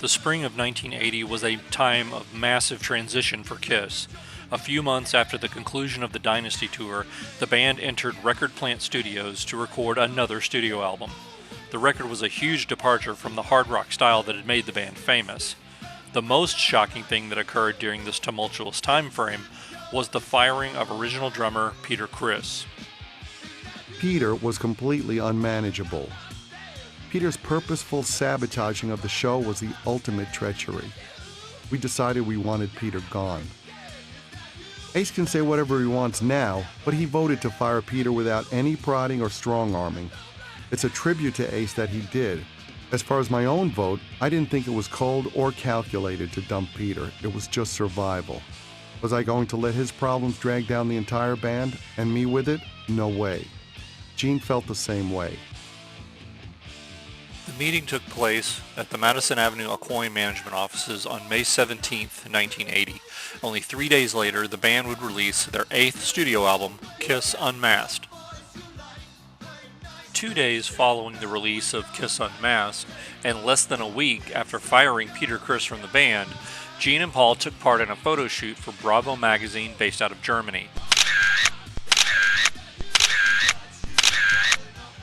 The spring of 1980 was a time of massive transition for Kiss. A few months after the conclusion of the Dynasty tour, the band entered Record Plant Studios to record another studio album. The record was a huge departure from the hard rock style that had made the band famous. The most shocking thing that occurred during this tumultuous time frame was the firing of original drummer Peter Criss. Peter was completely unmanageable. Peter's purposeful sabotaging of the show was the ultimate treachery. We decided we wanted Peter gone. Ace can say whatever he wants now, but he voted to fire Peter without any prodding or strong-arming. It's a tribute to Ace that he did. As far as my own vote, I didn't think it was cold or calculated to dump Peter. It was just survival. Was I going to let his problems drag down the entire band, and me with it? No way. Gene felt the same way. The meeting took place at the Madison Avenue Aucoin management offices on May 17, 1980. Only 3 days later, the band would release their 8th studio album, Kiss Unmasked. 2 days following the release of Kiss Unmasked, and less than a week after firing Peter Criss from the band, Gene and Paul took part in a photo shoot for Bravo magazine based out of Germany.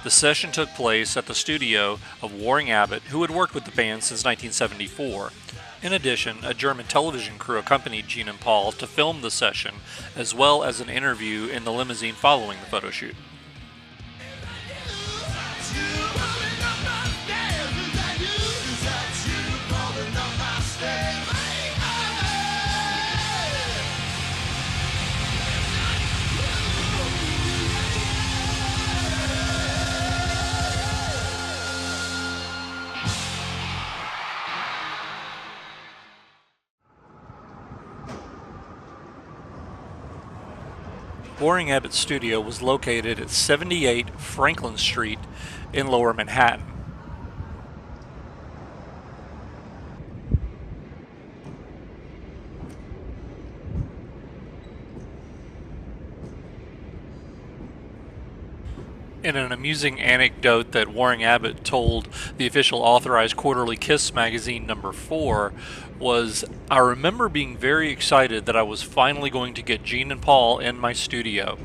The session took place at the studio of Warring Abbott, who had worked with the band since 1974. In addition, a German television crew accompanied Gene and Paul to film the session, as well as an interview in the limousine following the photo shoot. Warring Abbott's studio was located at 78 Franklin Street in Lower Manhattan. In an amusing anecdote that Warring Abbott told the official authorized quarterly Kiss magazine number 4 was, "I remember being very excited that I was finally going to get Gene and Paul in my studio.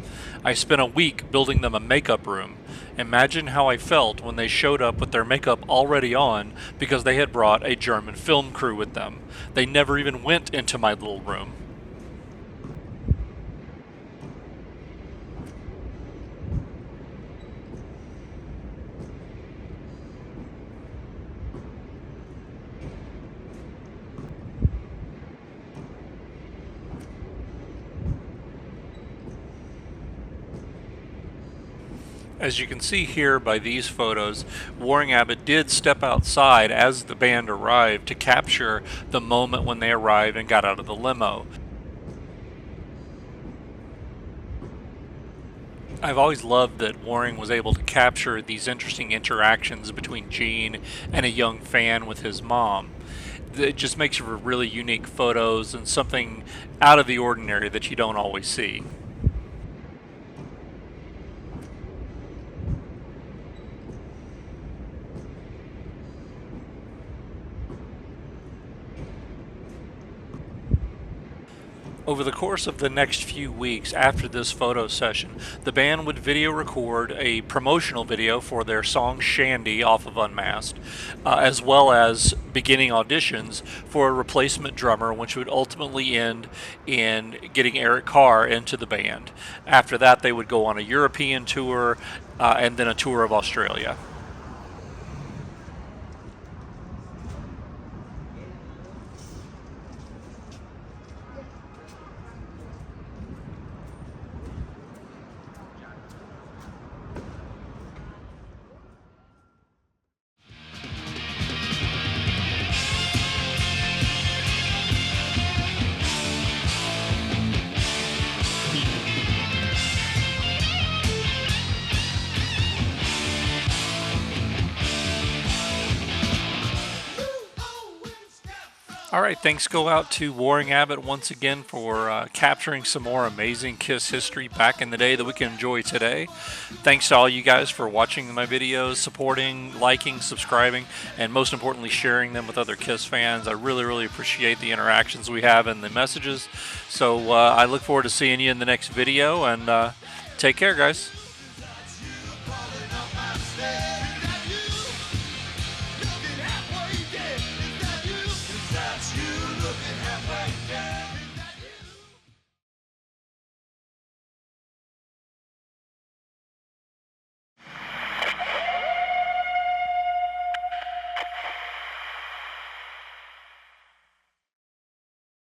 I spent a week building them a makeup room. Imagine how I felt when they showed up with their makeup already on because they had brought a German film crew with them. They never even went into my little room." As you can see here by these photos, Warring Abbott did step outside as the band arrived to capture the moment when they arrived and got out of the limo. I've always loved that Warring was able to capture these interesting interactions between Gene and a young fan with his mom. It just makes for really unique photos and something out of the ordinary that you don't always see. Over the course of the next few weeks after this photo session, the band would video record a promotional video for their song Shandy off of Unmasked, as well as beginning auditions for a replacement drummer, which would ultimately end in getting Eric Carr into the band. After that, they would go on a European tour and then a tour of Australia. All right, thanks go out to Warring Abbott once again for capturing some more amazing Kiss history back in the day that we can enjoy today. Thanks to all you guys for watching my videos, supporting, liking, subscribing, and most importantly, sharing them with other Kiss fans. I really, really appreciate the interactions we have and the messages. So I look forward to seeing you in the next video, and take care, guys.